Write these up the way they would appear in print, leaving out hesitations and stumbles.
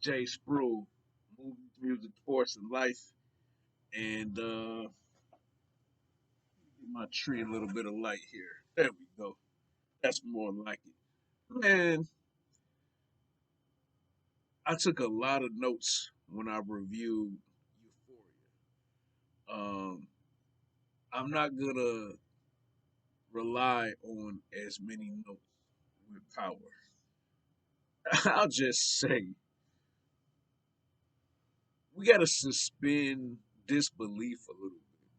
Jay Spruill, movies, music, sports, and life. And give my tree a little bit of light here. There we go. That's more like it. Man, I took a lot of notes when I reviewed Euphoria. I'm not gonna rely on as many notes with power. I'll just say we gotta suspend disbelief a little bit.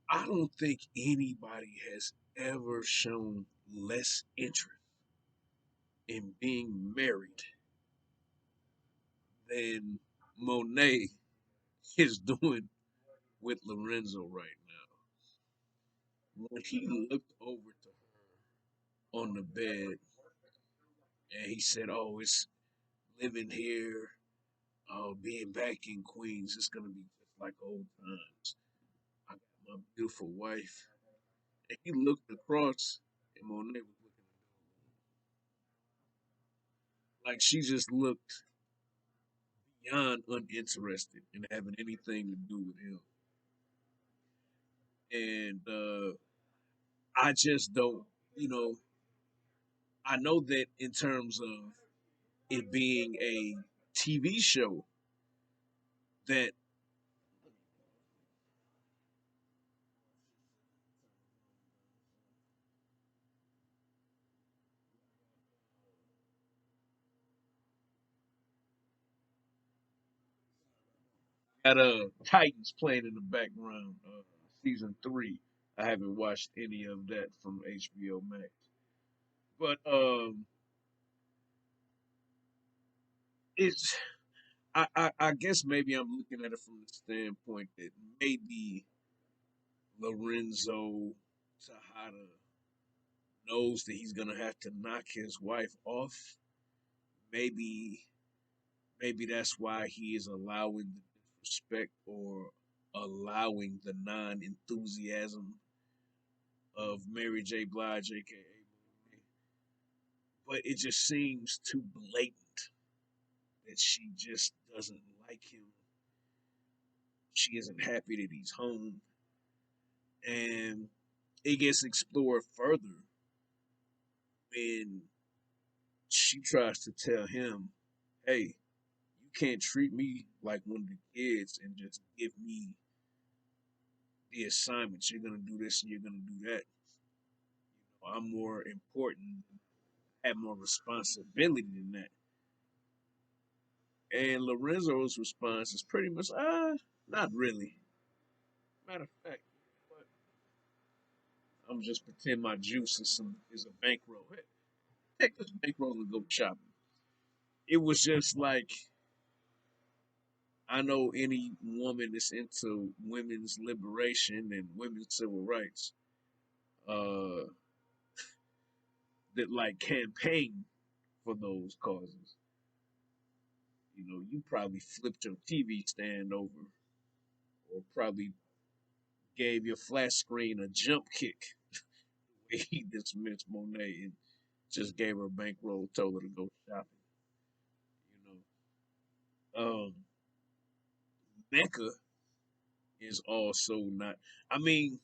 I don't think anybody has ever shown less interest in being married than Monet is doing with Lorenzo right now. When he looked over to her on the bed and he said, "Oh, it's living here, being back in Queens. It's gonna be just like old times. I got my beautiful wife." And he looked across, and Monet was looking like she just looked beyond uninterested in having anything to do with him. And I just don't, you know, I know that in terms of it being a TV show that got Titans playing in the background, season three. I haven't watched any of that from HBO Max, but it's I guess maybe I'm looking at it from the standpoint that maybe Lorenzo Tejada knows that he's gonna have to knock his wife off. Maybe maybe that's why he is allowing the disrespect or allowing the non-enthusiasm of Mary J. Blige, aka Monet. But it just seems too blatant that she just doesn't like him. She isn't happy that he's home, and it gets explored further when she tries to tell him, "Hey, you can't treat me like one of the kids and just give me the assignments. You're gonna do this and you're gonna do that. I'm more important, have more responsibility than that." And Lorenzo's response is pretty much, not really. Matter of fact, but I'm just pretend my juice is a bankroll. Hey, take this bankroll and go shopping. It was just like I know any woman that's into women's liberation and women's civil rights, uh, that like campaign for those causes. You probably flipped your TV stand over, or probably gave your flat screen a jump kick. He dismissed Monet and just gave her a bankroll, told her to go shopping. You Mecca is also not. I mean,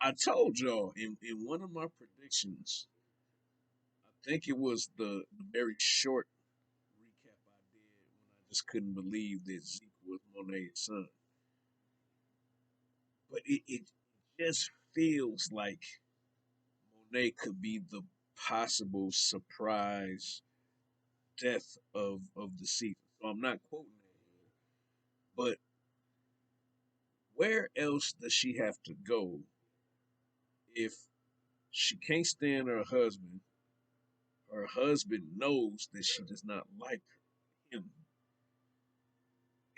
I told y'all in one of my predictions. I think it was the very short recap I did when I just couldn't believe that Zeke was Monet's son. But it just feels like Monet could be the possible surprise death of the season. So I'm not quoting that here. But where else does she have to go if she can't stand her husband? Her husband knows that she does not like him.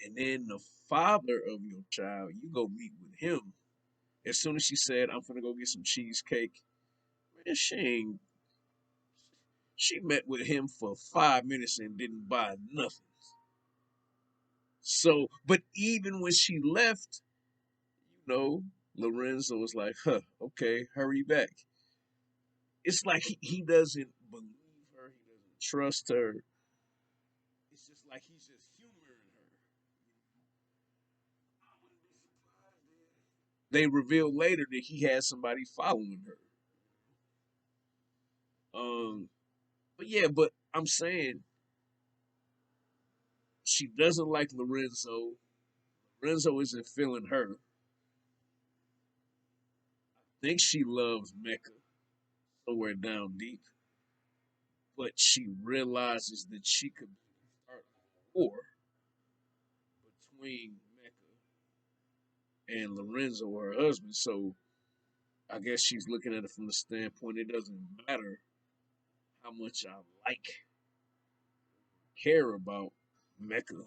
And then the father of your child, you go meet with him. As soon as she said, "I'm gonna go get some cheesecake," man, she met with him for 5 minutes and didn't buy nothing. So, but even when she left, Lorenzo was like, "Huh, okay, hurry back." It's like he doesn't believe her, he doesn't trust her. like he's just humoring her. They reveal later that he had somebody following her. Um, but yeah, but I'm saying she doesn't like Lorenzo. Lorenzo isn't feeling her. Thinks she loves Mecca somewhere down deep, but she realizes that she could start a war between Mecca and Lorenzo, her husband. So I guess she's looking at it from the standpoint it doesn't matter how much I like, care about Mecca.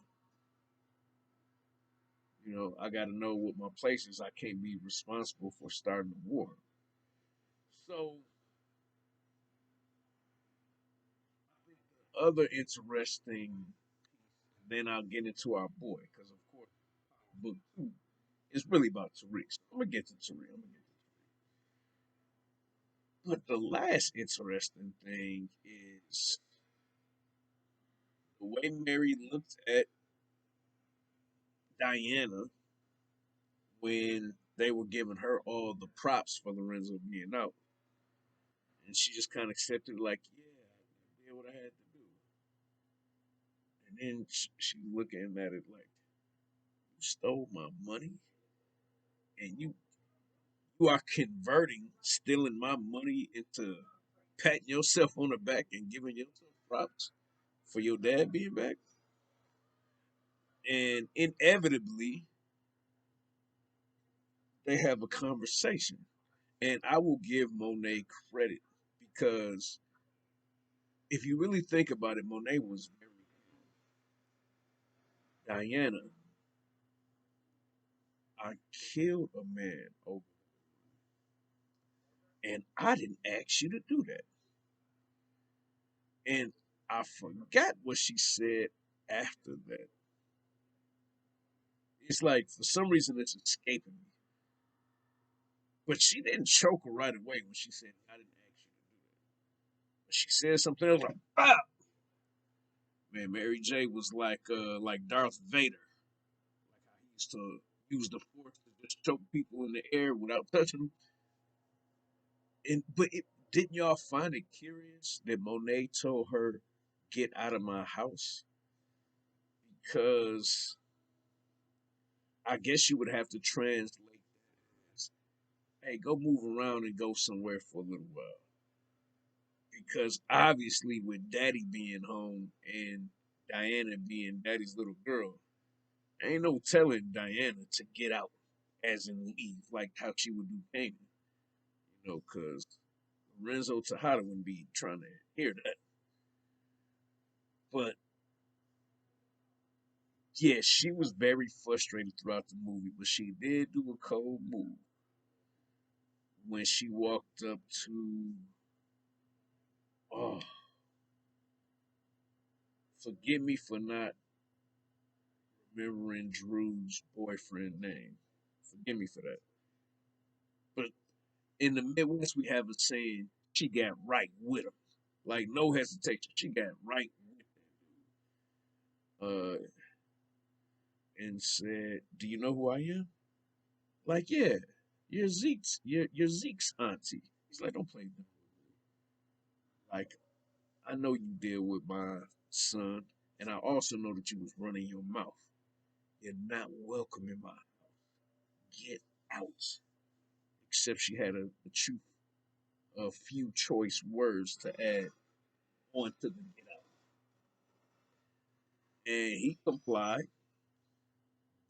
You know, I got to know what my place is. I can't be responsible for starting a war. So, other interesting, then I'll get into our boy, because of course, book two is really about Tariq. So I'm gonna get to Tariq. But the last interesting thing is the way Mary looked at Diana when they were giving her all the props for Lorenzo being out. And she just kind of accepted, like, yeah, I did what I had to do. And then she looking at it like, you stole my money and you are converting stealing my money into patting yourself on the back and giving yourself props for your dad being back. And inevitably, they have a conversation. And I will give Monet credit because if you really think about it, Monet was very Diana. I killed a man over, and I didn't ask you to do that. And I forgot what she said after that. It's like for some reason it's escaping me. But she didn't choke her right away when she said, I didn't ask you to do that. But she said something else like, ah! Man, Mary J was like Darth Vader. Like how he used to use the force to just choke people in the air without touching them. And but it didn't y'all find it curious that Monet told her, get out of my house? Because I guess you would have to translate that as, hey, go move around and go somewhere for a little while. Because obviously, with Daddy being home and Diana being Daddy's little girl, ain't no telling Diana to get out, as in leave, like how she would do Kanan. You know, because Renzo Tejada wouldn't be trying to hear that. But yeah, she was very frustrated throughout the movie, but she did do a cold move when she walked up to, oh, forgive me for not remembering Drew's boyfriend name. Forgive me for that. But in the Midwest, we have a saying, she got right with him. Like, no hesitation. She got right with him. And said, do you know who I am? Like, yeah, you're Zeke's auntie. He's like, don't play them. Like, I know you deal with my son, and I also know that you was running your mouth. You're not welcome in my house. Get out. Except she had a few choice words to add on to the get out. And he complied,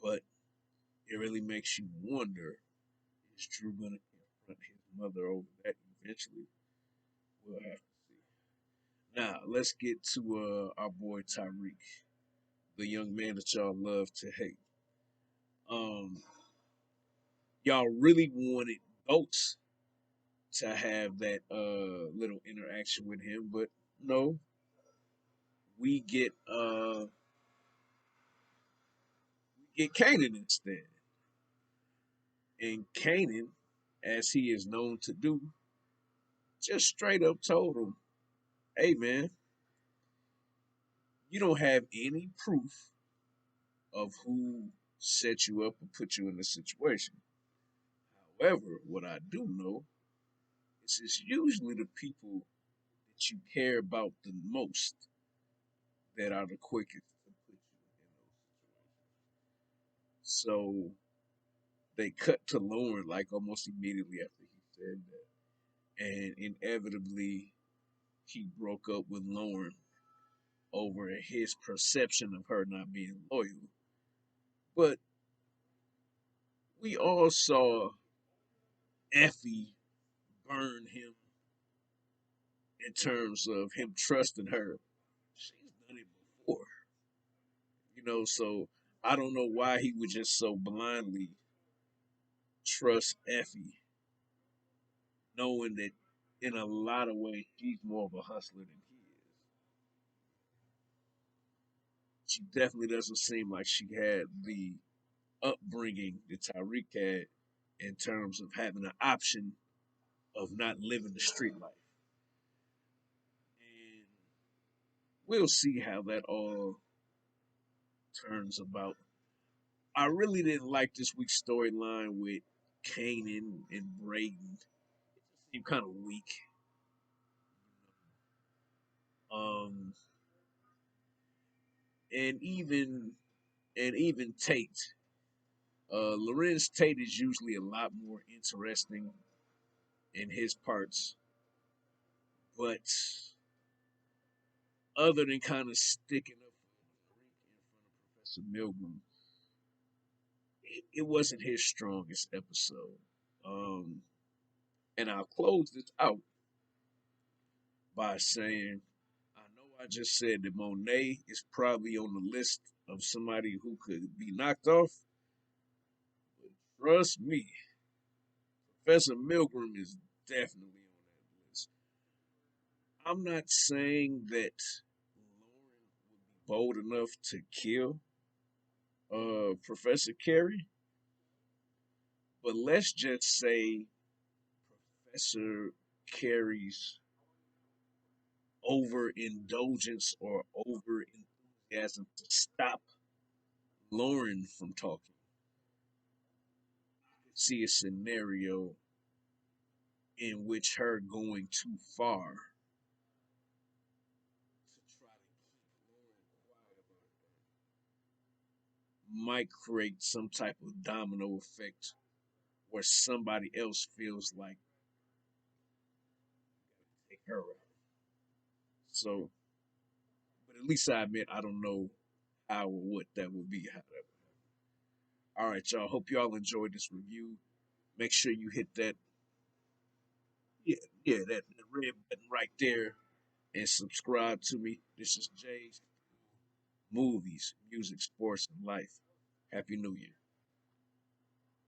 but it really makes you wonder, is Drew gonna confront his mother over that eventually? We'll have to see. Now let's get to our boy Tyreek, the young man that y'all love to hate. Um, y'all really wanted Ghost to have that little interaction with him, but no, we get Kanan instead. And Kanan, as he is known to do, just straight up told him, hey man, You don't have any proof of who set you up and put you in this situation. However, what I do know is it's usually the people that you care about the most that are the quickest to put you in those situations. So they cut to Lauren like almost immediately after he said that. And inevitably, he broke up with Lauren over his perception of her not being loyal. But we all saw Effie burn him in terms of him trusting her. She's done it before, so I don't know why he would just so blindly trust Effie, knowing that in a lot of ways she's more of a hustler than he is. She definitely doesn't seem like she had the upbringing that Tyreek had in terms of having an option of not living the street life. And we'll see how that all turns about. I really didn't like this week's storyline with Kanan and Braden. It seemed kind of weak. Um, and even Tate. Lorenz Tate is usually a lot more interesting in his parts, but other than kind of sticking up for Tariq in front of Professor Milgram, it wasn't his strongest episode. Um, and I'll close this out by saying, I know I just said that Monet is probably on the list of somebody who could be knocked off, but trust me, Professor Milgram is definitely on that list. I'm not saying that Lauren would be bold enough to kill Professor Carey, but let's just say Professor Carey's overindulgence or over enthusiasm to stop Lauren from talking. See a scenario in which her going too far to try to keep Lauren quiet about that might create some type of domino effect where somebody else feels like take her out. So, but at least I admit I don't know how or what that would be. How that would happen. All right, y'all. Hope y'all enjoyed this review. Make sure you hit that yeah that red button right there and subscribe to me. This is Jay's Movies, Music, Sports, and Life. Happy New Year.